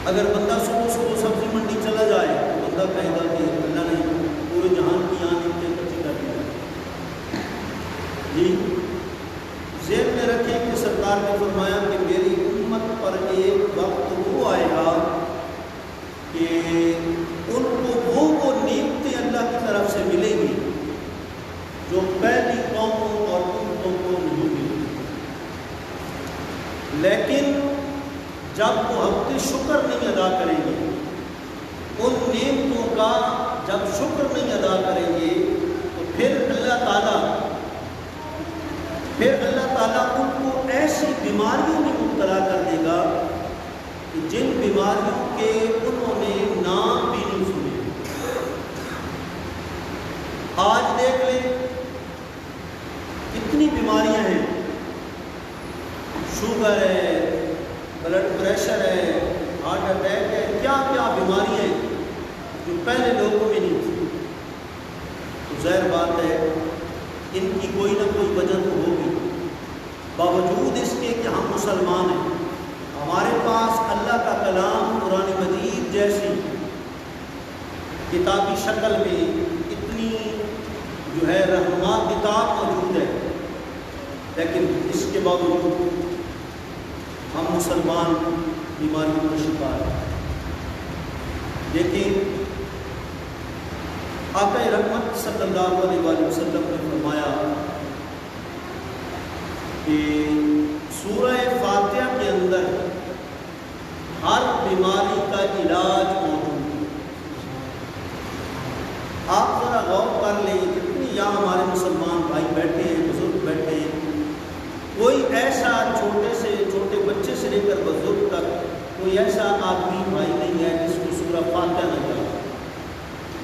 اگر بندہ صبح صبح سبزی منڈی چلا جائے تو بندہ کہے گا کہ اللہ نے پورے جہان کی سرکار نے فرمایا کہ میری امت پر ایک وقت وہ آئے گا کہ ان کو وہ نعمتیں اللہ کی طرف سے ملیں گی جو پہلی قوموں اور امتوں کو نہیں ملی، لیکن جب وہ حق شکر نہیں ادا کریں گے، ان نعمتوں کا جب شکر نہیں ادا کریں گے تو پھر اللہ تعالیٰ ان کو ایسی بیماریوں میں مبتلا کر دے گا کہ جن بیماریوں کے انہوں نے نام بھی نہیں سنے۔ آج دیکھ لیں کتنی بیماریاں ہیں، شوگر ہے، بلڈ پریشر ہے، ہارٹ اٹیک ہے، کیا کیا بیماریاں ہیں جو پہلے لوگوں میں نہیں تھی۔ تو ظاہر بات ہے ان کی کوئی نہ کوئی وجہ تو ہوگی، باوجود اس کے کہ ہم مسلمان ہیں، ہمارے پاس اللہ کا کلام قرآن مجید جیسی کتابی شکل میں اتنی جو ہے رہنما کتاب موجود ہے، لیکن اس کے باوجود ہم مسلمان بیماریوں کا شکار ہیں۔ لیکن آقا رحمت صلی اللہ علیہ وآلہ وسلم نے فرمایا کہ سورہ فاتحہ کے اندر ہر بیماری کا علاج موجود ہے۔ آپ ذرا غور کر لیں، جتنی یہاں ہمارے مسلمان بھائی بیٹھے ہیں، بزرگ بیٹھے ہیں، کوئی ایسا چھوٹے بچے سے لے کر بزرگ تک کوئی ایسا آدمی بھائی نہیں ہے جس کو سورہ فاتحہ نہ یاد ہے۔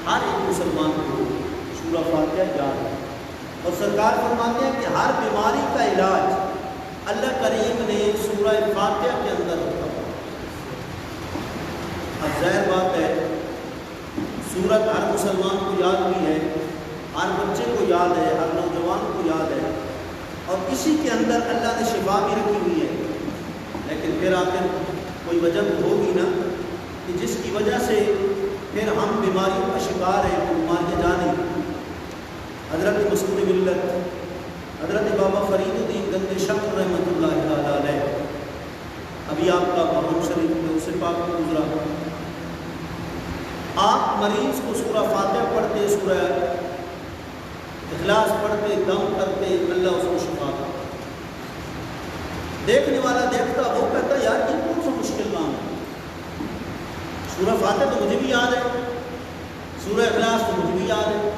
ہر ایک مسلمان کو سورہ فاتحہ یاد ہے، اور سرکار فرماتے ہیں کہ ہر بیماری کا علاج اللہ کریم نے سورہ فاتحہ کے اندر رکھا۔ اب ظاہر بات ہے سورت ہر مسلمان کو یاد بھی ہے، ہر بچے کو یاد ہے، ہر نوجوان کو یاد ہے، اور اسی کے اندر اللہ نے شفا بھی رکھی ہوئی ہے، لیکن پھر آخر کوئی وجہ ہوگی نا کہ جس کی وجہ سے پھر ہم بیماریوں کا شکار ہیں، بیماریاں جانیں۔ حضرت مسعود ملت حضرت بابا فرید الدین گنج شکر رحمۃ اللہ تعالیٰ علیہ، ابھی آپ کا محرم شریف میں اسے پاک میں گزرا، آپ مریض کو سورہ فاتحہ پڑھتے، سورہ اخلاص پڑھتے، دم کرتے، اللہ اس کو شفا کرتا۔ دیکھنے والا دیکھتا، وہ کہتا یار یہ کون سا مشکل کام ہے، سورہ فاتحہ تو مجھے بھی یاد ہے، سورہ اخلاص تو مجھے بھی یاد ہے،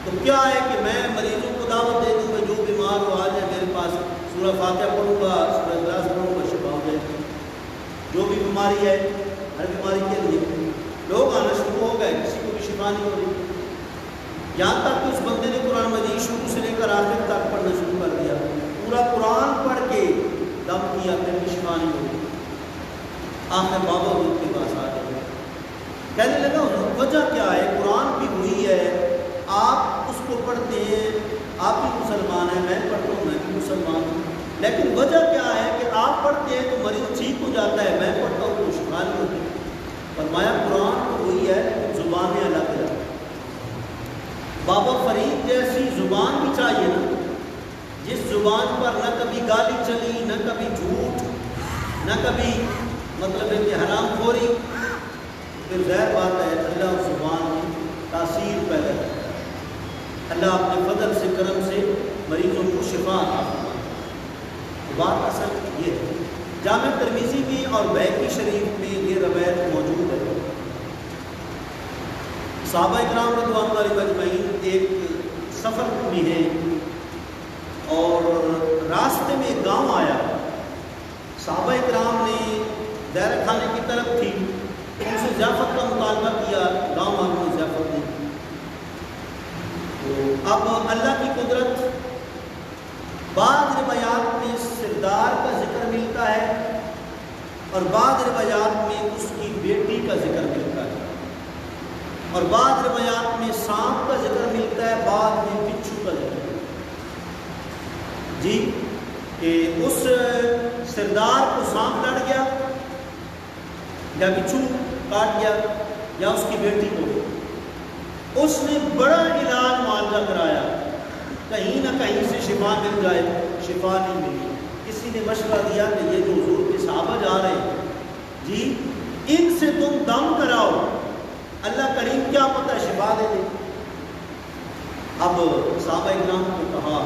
تو کیا ہے کہ میں مریضوں کو دعوت دے دوں کہ جو بیمار ہو آ جائے میرے پاس، سورہ فاتحہ پڑھوں گا، سورہ اخلاص پڑھوں گا، شفا ہو جائے۔ جو بھی بیماری ہے، ہر بیماری کے لیے لوگ آنا شروع ہو گئے، کسی کو بھی شفا نہیں ہو رہی، یہاں تک کہ اس بندے نے قرآن مجید شروع سے لے کر آخر تک پڑھنا شروع کر دیا، پورا قرآن پڑھ کے دم کیا، پھر بھی شفا نہیں ہوئی۔ آخر بابا ان کے پاس آ گئے، کہنے لگا وجہ کیا ہے، قرآن بھی وہی ہے، آپ اس کو پڑھتے ہیں، آپ بھی مسلمان ہیں، میں پڑھتا ہوں، میں بھی مسلمان ہوں، لیکن وجہ کیا ہے کہ آپ پڑھتے ہیں تو مریض ٹھیک ہو جاتا ہے، میں پڑھتا ہوں تو شفا نہیں ہوتی۔ فرمایا قرآن تو وہی ہے، لیکن زبانیں الگ ہے۔ بابا فرید جیسی زبان بھی چاہیے نا، جس زبان پر نہ کبھی گالی چلی، نہ کبھی جھوٹ، نہ کبھی مطلب ہے کہ حرام خوری، پھر ظاہر بات ہے اللہ اس زبان میں تاثیر پیدا کرتا ہے۔ اللہ اپنے فضل سے، کرم سے مریضوں کو شفا عطا فرماتا ہے۔ بات اصل یہ ہے، جامع ترمذی میں اور بیہقی شریف میں یہ روایت موجود ہے۔ صحابہ اکرام رضوان اللہ علیہم اجمعین ایک سفر میں ہیں اور راستے میں ایک گاؤں آیا، صحابہ اکرام نے دائرہ کھانے کی طرف تھی، ان سے ضیافت کا مطالبہ کیا، گاؤں والوں نے ضیافت نہیں کی۔ اب اللہ کی قدرت، بعض روایات میں سردار کا ذکر ملتا ہے اور بعض روایات میں اس کی بیٹی کا ذکر ملتا ہے، اور بعض روایات میں سانپ کا ذکر ملتا ہے، بعض میں بچھو کا ذکر ملتا ہے۔ جی کہ اس سردار کو سانپ لڑ گیا یا بچھو کاٹ گیا یا اس کی بیٹی کو، اس نے بڑا علاج معالجہ کرایا، کہیں نہ کہیں سے شفا مل جائے، شفا نہیں ملی، کسی نے مشورہ دیا کہ یہ جو حضور کے صحابہ جا رہے ہیں جی ان سے تم دم کراؤ، اللہ کریم کیا پتہ شفا دے دے۔ اب صحابہ اکرام کو کہا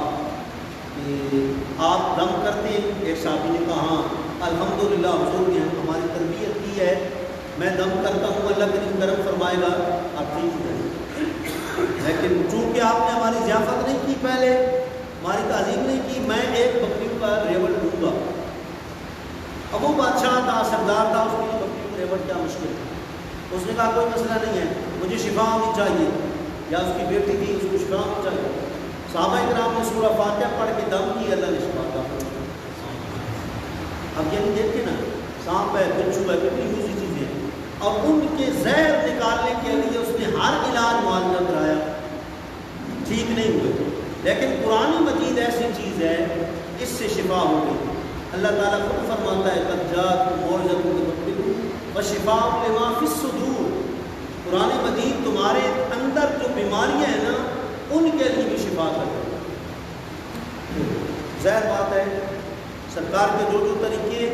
کہ آپ دم کرتے ہیں؟ ایک صحابی نے کہا الحمدللہ حضور نے ہماری تربیت کی ہے، میں دم کرتا ہوں، اللہ کریم کرم فرمائے گا آپ ٹھیک ہو جائیں۔ لیکن چونکہ آپ نے ہماری ضیافت نہیں کی، پہلے ہماری تعظیم نہیں کی، میں ایک بکری کا ریوڑ دوں گا۔ اب وہ بادشاہ تھا، سردار تھا، اس کے لیے بکری کا ریوڑ کیا مشکل تھا۔ اس نے کہا کوئی مسئلہ نہیں ہے، مجھے شفا ہونی چاہیے، یا اس کی بیٹی تھی اس کو شفا ہونی چاہیے۔ صحابہ کرام نے سورہ فاتحہ پڑھ کے دم کی، اللہ نے شفا عطا فرمائی۔ اب یعنی دیکھیں نا، سانپ ہے، بچھو ہے، کتنی دوسری چیزیں ہیں، اور ان کے زہر نکالنے کے لیے اس نے ہر علاج معالجہ کرایا، ٹھیک نہیں ہوئے۔ لیکن قرآن مجید ایسی چیز ہے اس سے شفا ہو گئی۔ اللہ تعالیٰ خود فرماتا ہے قد جاءتکم موعظۃ من ربکم وشفاء لما فی الصدور۔ قرآن مجید تمہارے اندر جو بیماریاں ہیں نا ان کے لیے بھی شفا کرتا ہے۔ ظاہر بات ہے سرکار کے جو طریقے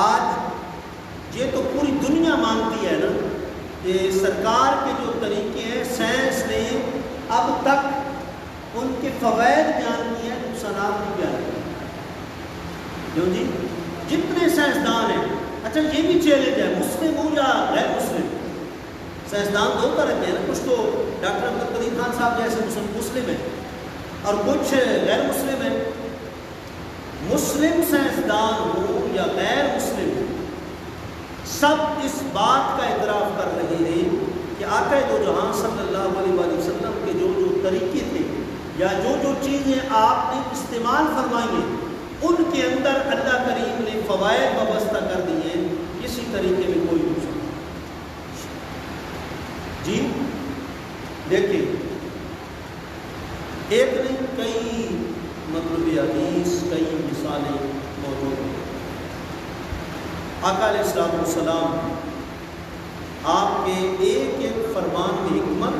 آج یہ تو پوری دنیا مانتی ہے نا کہ سرکار کے جو طریقے ہیں سائنس نے اب تک ان کے فوائد بیان کیے ہیں، نقصانات بھی بیان کیے ہیں۔ کیوں جی؟ جتنے سائنسدان ہیں، اچھا یہ بھی چیلنج ہے مسلم ہوں یا غیر مسلم۔ سائنسدان دو طرح کے ہیں نا، کچھ تو ڈاکٹر عبدالقدیر خان صاحب جیسے مسلم ہیں اور کچھ غیر مسلم ہیں۔ مسلم سائنسدان ہو یا غیر مسلم ہو، سب اس بات کا اعتراف کر رہے ہیں کہ آقا دو جہاں صلی اللہ علیہ وآلہ وسلم کے جو طریقے تھے یا جو چیزیں آپ نے استعمال فرمائی ہیں ان کے اندر اللہ کریم نے فوائد وابستہ کر دیے ہیں، کسی طریقے میں کوئی نقصان جی۔ دیکھیں ایک نہیں کئی مطلب حدیث، کئی مثالیں موجود ہیں۔ آقا علیہ السلام آپ کے ایک ایک فرمان کی حکمت،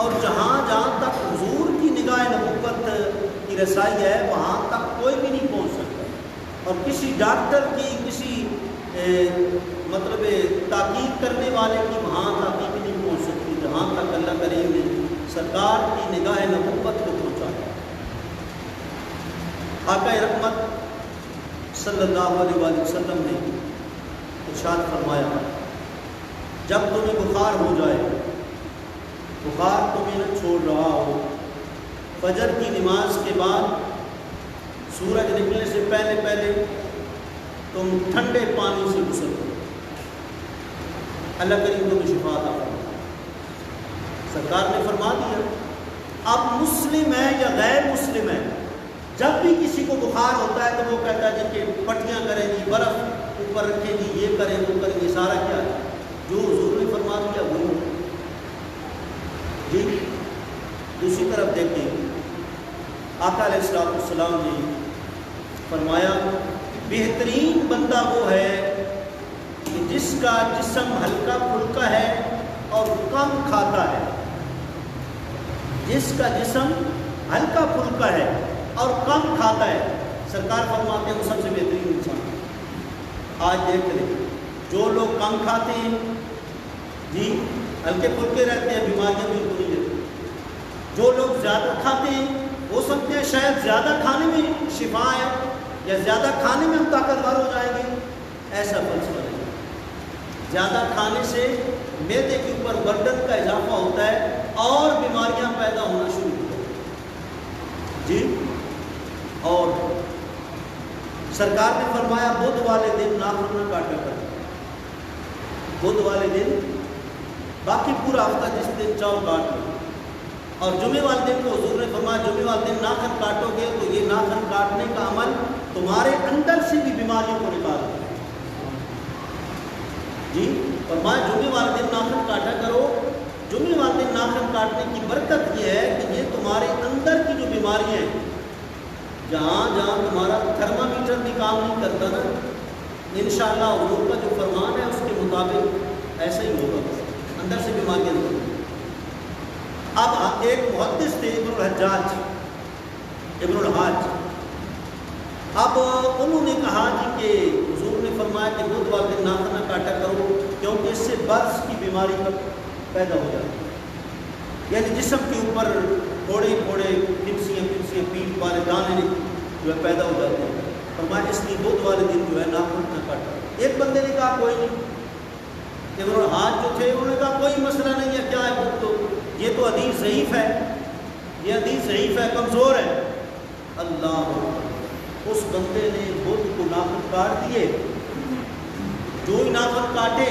اور جہاں جہاں تک حضور کی نگاہ نبوت کی رسائی ہے وہاں تک کوئی بھی نہیں پہنچ سکتا، اور کسی ڈاکٹر کی کسی مطلب تحقیق کرنے والے کی وہاں تحقیق نہیں پہنچ سکتی جہاں تک اللہ کریم نے سرکار کی نگاہ نبوت کو پہنچایا۔ آقا رحمت صلی اللہ علیہ وآلہ وسلم نے ارشاد فرمایا جب تمہیں بخار ہو جائے، بخار تمہیں نہ چھوڑ رہا ہو، فجر کی نماز کے بعد سورج نکلنے سے پہلے پہلے تم ٹھنڈے پانی سے غسل کرو، اللہ کریم تمہیں شفا عطا فرمائے۔ سرکار نے فرما دیا۔ اب مسلم ہے یا غیر مسلم ہے، جب بھی کسی کو بخار ہوتا ہے تو وہ کہتا ہے کہ پٹیاں کریں گی، برف اوپر رکھیں گی، یہ کریں وہ کریں گی، سارا کیا ہے جو حضور نے فرما دیا وہ جی۔ دوسری طرف دیکھیں آقا علیہ السلام نے فرمایا بہترین بندہ وہ ہے کہ جس کا جسم ہلکا پھلکا ہے اور کم کھاتا ہے، جس کا جسم ہلکا پھلکا ہے اور کم کھاتا ہے، سرکار فرماتے ہیں وہ سب سے بہترین انسان ہے۔ آج دیکھ لیں جو لوگ کم کھاتے ہیں جی ہلکے پھلکے رہتے ہیں، بیماریاں بھی نہیں لیتے۔ جو لوگ زیادہ کھاتے ہیں ہو سکتے ہیں شاید زیادہ کھانے میں شفا ہے یا زیادہ کھانے میں ہم طاقتور ہو جائیں گے، ایسا فلسفہ نہیں۔ زیادہ کھانے سے معدے کے اوپر برڈن کا اضافہ ہوتا ہے اور بیماریاں پیدا ہونا شروع ہوتی ہیں جی۔ اور سرکار نے فرمایا بدھ والے دن ناخن نہ کاٹا کر، بدھ والے دن، باقی پورا ہفتہ جس دن چاؤ کاٹ لو، اور جمعے والے دن کو حضور نے فرمایا جمعے والے دن ناخن کاٹو گے تو یہ ناخن کاٹنے کا عمل تمہارے اندر سے بھی بیماریوں کو نکال دے جی۔ فرمایا جمعے والے دن ناخن کاٹا کرو، جمعے والے دن ناخن کاٹنے کی برکت یہ ہے کہ یہ تمہارے اندر کی جو بیماریاں ہیں، جہاں جہاں تمہارا تھرمامیٹر بھی کام نہیں کرتا نا، انشاءاللہ حضور کا جو فرمان ہے اس کے مطابق ایسا ہی ہوگا، اندر سے بیماریاں نہیں۔ اب ایک محدث تھے ابن الحاج، اب انہوں نے کہا جی کہ حضور نے فرمایا کہ بدھ والے دن ناخن نہ کاٹا کرو کیونکہ اس سے برس کی بیماری پیدا ہو جاتی ہے، یعنی جسم کے اوپر تھوڑے تھوڑے پنسیاں پیٹ والے دانے جو ہے پیدا ہو جاتے ہیں، فرمایا اس لیے بدھ والے دن جو ہے ناخن نہ کاٹا۔ ایک بندے نے کہا کوئی نہیں، کہ ہاتھ جو تھے انہوں نے کہا کوئی مسئلہ نہیں ہے، کیا ہے بدھ تو یہ تو حدیث ضعیف ہے، یہ حدیث ضعیف ہے، کمزور ہے۔ اللہ، اس بندے نے بدھ کو ناخن کاٹ دیے، جو ہی ناخن کاٹے،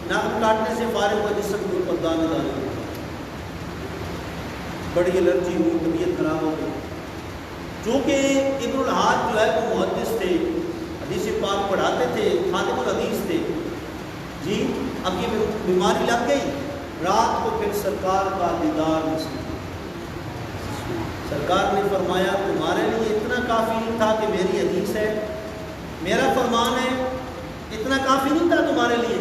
ناخن کاٹنے سے فارغ ہوا جسم کے اوپر دانے دانے، بڑی الرجی ہوئی، طبیعت خراب ہو گئی۔ چونکہ ابن الحاج جو ہے وہ محدث تھے، حدیث پاک پڑھاتے تھے، خادم الحدیث تھے جی، اب یہ بیماری لگ گئی، رات کو پھر سرکار کا دیدار نصیب، سرکار نے فرمایا تمہارے لیے اتنا کافی نہیں تھا کہ میری حدیث ہے، میرا فرمان ہے، اتنا کافی نہیں تھا تمہارے لیے،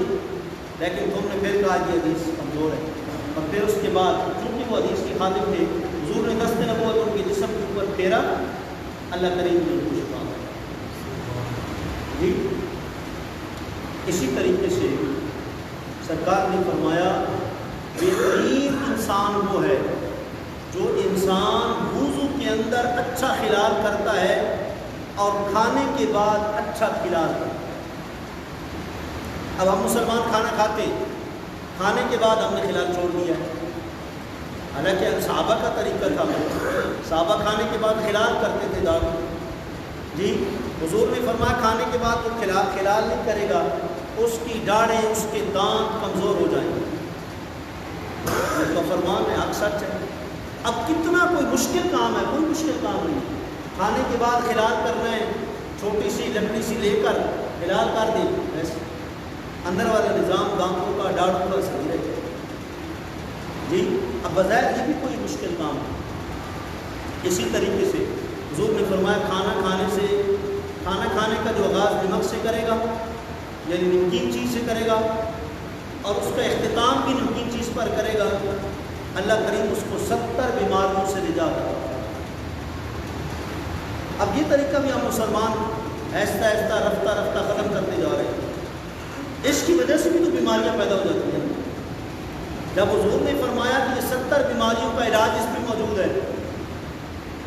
لیکن تم نے پھر کہا یہ حدیث کمزور ہے۔ اور پھر اس کے بعد چونکہ وہ حدیث کے خادم تھے، حضور نے دست نبوت ان کے جسم کے اوپر پھیرا، اللہ کریم نے ان کو شفا جی۔ اسی طریقے سے سرکار نے فرمایا بہترین انسان وہ ہے جو انسان وضو کے اندر اچھا خلال کرتا ہے اور کھانے کے بعد اچھا خلال کرتا ہے۔ اب ہم مسلمان کھانا کھاتے، کھانے کے بعد ہم نے خلال چھوڑ دیا ہے، حالانکہ صحابہ کا طریقہ تھا، صحابہ کھانے کے بعد خلال کرتے تھے داڑھی جی۔ حضور نے فرمایا کھانے کے بعد وہ خلال نہیں کرے گا، اس کی ڈاڑھیں، اس کے دانت کمزور ہو جائیں گے، اس کا فرمان ہے، حق سچ ہے۔ اب کتنا کوئی مشکل کام ہے، کوئی مشکل کام نہیں، کھانے کے بعد خلال کرنا ہے، چھوٹی سی لکڑی سی لے کر خلال کر دیں، ایسے اندر والا نظام دانتوں کا ڈاڑھوں کا صحیح رہے جی۔ اب بظاہر یہ بھی کوئی مشکل کام ہے۔ اسی طریقے سے حضور نے فرمایا کھانا کھانے کا جو آغاز نمک سے کرے گا، یعنی نمکین چیز سے کرے گا، اور اس کا اختتام بھی نمکین چیز پر کرے گا، اللہ کریم اس کو 70 بیماریوں سے نجات دے گا۔ اب یہ طریقہ بھی ہم مسلمان آہستہ آہستہ رفتہ رفتہ ختم کرتے جا رہے ہیں، اس کی وجہ سے بھی تو بیماریاں پیدا ہو جاتی ہیں۔ جب حضور نے فرمایا کہ یہ 70 بیماریوں کا علاج اس میں موجود ہے،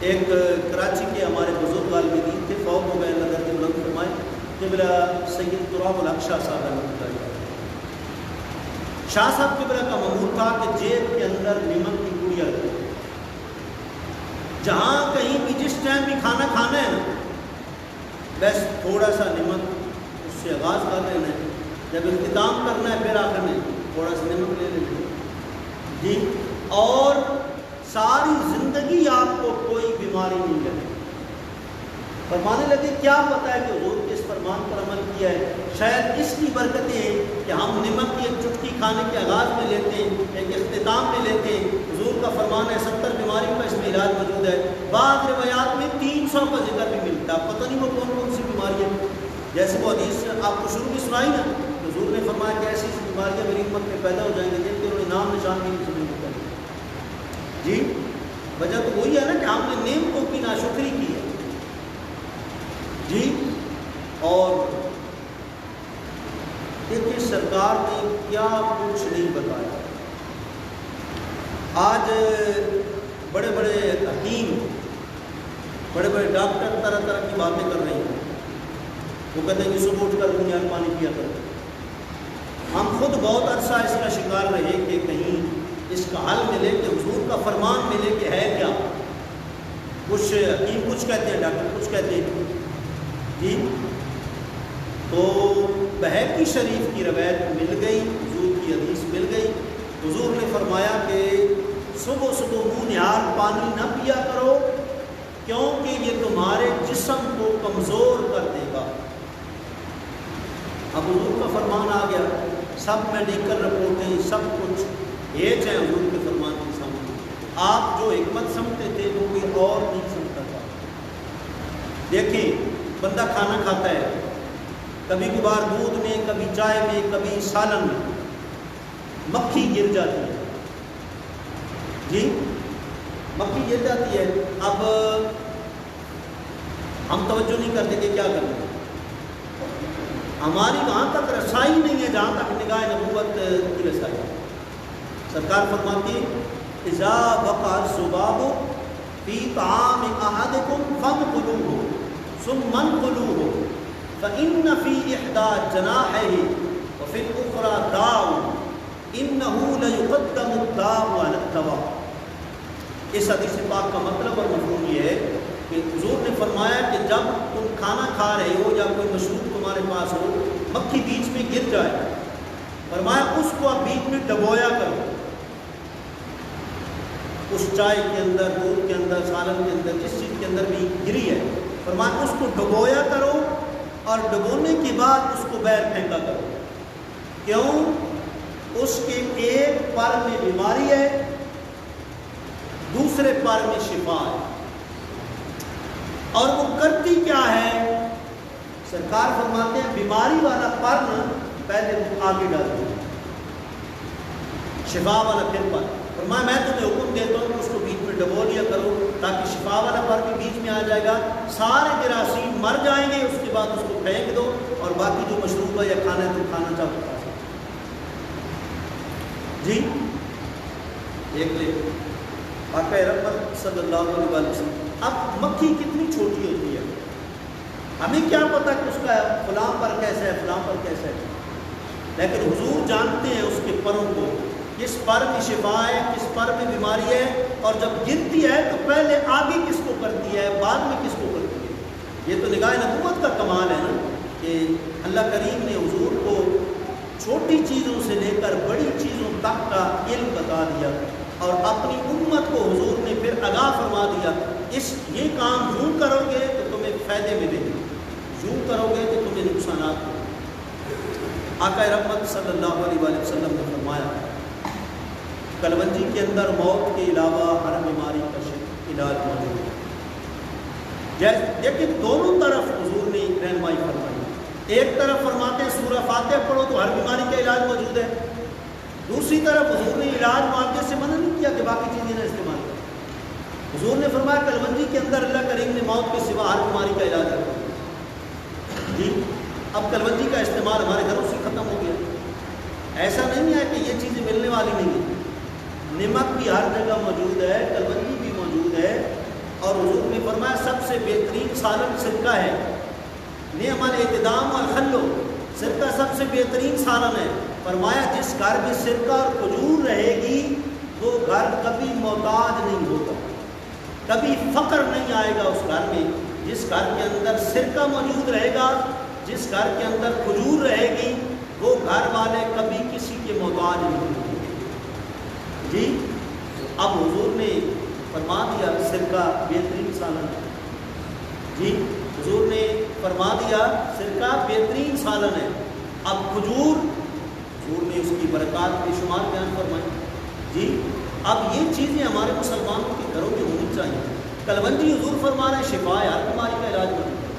ایک کراچی کے ہمارے بزرگ عالمین تھے، فوت ہو گئے، اللہ درجہ بلند فرمائے، قبلہ سید تراب الحق شاہ صاحب رحمۃ اللہ علیہ۔ شاہ صاحب قبلہ کا معمول تھا کہ جیب کے اندر نمک کی گڑیا رکھتے، جہاں کہیں بھی جس ٹائم بھی کھانا کھانا ہے نا، بس تھوڑا سا نمک اس سے آغاز کر لینا ہے، جب اختتام کرنا ہے پھر آخر میں تھوڑا سا نمک لے لینا جی، اور ساری زندگی آپ کو کوئی بیماری نہیں لگے۔ فرمانے لگے کیا پتہ ہے کہ حضور کے اس فرمان پر عمل کیا ہے، شاید اس کی برکتیں ہیں کہ ہم نمک کی ایک چٹکی کھانے کے آغاز میں لیتے ہیں، ایک اختتام میں لیتے ہیں، حضور کا فرمان ہے 70 بیماریوں کا اس میں علاج موجود ہے۔ بعض روایات میں 300 کا ذکر بھی ملتا ہے، پتہ نہیں وہ کون کون سی بیماریاں، جیسے وہ حدیث آپ کو شروع میں سنائی نا، حضور نے فرمایا کہ ایسی بیماریاں میری امت میں پیدا ہو جائیں گی جن کے انہوں نے نام نشان بھی نہیں سنے جی۔ وجہ تو وہی ہے نا کہ ہم نے نعمتوں کی ناشکری کی ہے جی۔ اور دیکھیے سرکار نے کیا کچھ نہیں بتایا۔ آج بڑے بڑے حکیم، بڑے بڑے ڈاکٹر طرح طرح کی باتیں کر رہے ہیں، وہ کہتے ہیں کہ صبح اٹھ کر دنیا میں پانی پیا کرتے۔ ہم خود بہت عرصہ اس کا شکار رہے کہ کہیں اس کا حل ملے، کہ حضور کا فرمان ملے کہ ہے کیا۔ کچھ حکیم کچھ کہتے ہیں، ڈاکٹر کچھ کہتے ہیں جی۔ تو بہقی شریف کی روایت مل گئی، حضور کی حدیث مل گئی، حضور نے فرمایا کہ صبح صبح منہ نہار پانی نہ پیا کرو، کیونکہ یہ تمہارے جسم کو کمزور کر دے گا۔ اب حضور کا فرمان آ گیا، سب میڈیکل رپورٹیں سب کچھ ایج ہے حضور کے فرمان کے سامنے۔ آپ جو حکمت سمجھتے تھے وہ کوئی اور نہیں سمجھتا تھا۔ دیکھیں بندہ کھانا کھاتا ہے، کبھی کبھار دودھ میں، کبھی چائے میں، کبھی سالن میں مکھی گر جاتی ہے جی، مکھی گر جاتی ہے۔ اب ہم توجہ نہیں کرتے کہ کیا کرنا ہے، ہماری وہاں تک رسائی نہیں ہے جہاں تک نگاہ نبوت کی رسائی ہے۔ سرکار فرماتی اذا وقع الذباب فی طعام احدکم فانقلوه ثم انقلوه فإن فی احدى جناحیہ وفی الاخرى داء انه لیقدم الداء علی الدواء۔ اس حدیث پاک کا مطلب اور مفہوم یہ ہے کہ حضور نے فرمایا کہ جب تم کھانا کھا رہے ہو یا کوئی مشروب تمہارے پاس ہو، مکھی بیچ میں گر جائے، فرمایا اس کو اب بیچ میں ڈبویا کرو، اس چائے کے اندر، دودھ کے اندر، سالن کے اندر، جس چیز کے اندر بھی گری ہے، فرمایا اس کو ڈبویا کرو اور ڈبونے کے بعد اس کو باہر پھینکا کرو۔ کیوں؟ اس کے ایک پر میں بیماری ہے، دوسرے پر میں شفا ہے، اور وہ کرتی کیا ہے؟ سرکار فرماتے ہیں بیماری والا پر پہلے آگے ڈال دو، شفا والا پھر پر۔ فرمایا میں تمہیں حکم دیتا ہوں کہ اس کو بیچ میں ڈبو لیا کرو تاکہ شفا والا پر بھی بیچ میں آ جائے گا، سارے جراثیم مر جائیں گے، اس کے بعد اس کو پھینک دو اور باقی جو مشروب ہے یا کھانا ہے تو کھانا چاہو کھا سکتے جی۔ ایک لے آقا رحمت صلی اللہ علیہ وسلم، اب مکھی کتنی چھوٹی ہوتی ہے، ہمیں کیا پتا کہ اس کا فلاں پر کیسا ہے، فلاں پر کیسا ہے، لیکن حضور جانتے ہیں اس کے پروں کو، کس پر میں شفا ہے، کس پر میں بیماری ہے، اور جب گرتی ہے تو پہلے آگے کس کو کرتی ہے، بعد میں کس کو کرتی ہے۔ یہ تو نگاہ نبوت کا کمال ہے نا کہ اللہ کریم نے حضور کو چھوٹی چیزوں سے لے کر بڑی چیزوں تک کا علم بتا دیا، اور اپنی امت کو حضور نے پھر آگاہ فرما دیا، یہ کام یوں کرو گے تو تمہیں فائدے ملیں گے، یوں کرو گے تو تمہیں نقصانات ہوں گے۔ آقا رحمت صلی اللہ علیہ وسلم نے فرمایا کلونجی کے اندر موت کے علاوہ ہر بیماری کا علاج موجود ہے، لیکن دونوں طرف حضور نے رہنمائی فرمائی، ایک طرف فرماتے ہیں سورہ فاتحہ پڑھو تو ہر بیماری کا علاج موجود ہے، دوسری طرف حضور نے علاج معالجے سے منع نہیں کیا کہ باقی چیزیں نہ استعمال کریں۔ حضور نے فرمایا کلونجی کے اندر اللہ کریم نے موت کے سوا ہر بیماری کا علاج رکھا جی۔ اب کلونجی کا استعمال ہمارے گھروں سے ختم ہو گیا، ایسا نہیں ہے کہ یہ چیزیں ملنے والی نہیں ہیں، نمک بھی ہر جگہ موجود ہے، کلونجی بھی موجود ہے، اور حضور نے فرمایا سب سے بہترین سالن سرکہ ہے، نعم الاعتدام والخل، سرکہ سب سے بہترین سالن ہے۔ فرمایا جس گھر میں سرکہ اور کھجور رہے گی وہ گھر کبھی محتاج نہیں ہوگا، کبھی فقر نہیں آئے گا اس گھر میں۔ جس گھر کے اندر سرکہ موجود رہے گا، جس گھر کے اندر کھجور رہے گی، وہ گھر والے کبھی کسی کے محتاج نہیں ہوں گے جی۔ اب حضور نے فرما دیا سرکہ بہترین سالن ہے جی، حضور نے فرما دیا سرکہ بہترین سالن ہے۔ اب کھجور، حضور نے اس کی برکات بے شمار بیان فرمائی جی۔ اب یہ چیزیں ہمارے مسلمانوں کے گھروں میں ہونی چاہیے۔ کلونجی حضور فرما رہے ہیں شفا ہے، ہر بیماری کا علاج بن ہے،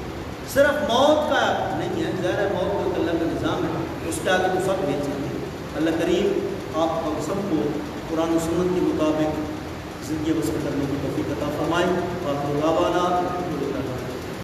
صرف موت کا نہیں ہے، ظاہر ہے موت کا اللہ کا نظام ہے، اس کے آگے تو سب نہیں چاہیے۔ اللہ کریم آپ سب کو قرآن و سنت کے مطابق زندگی بسر کرنے کی توفیق عطا فرمائے۔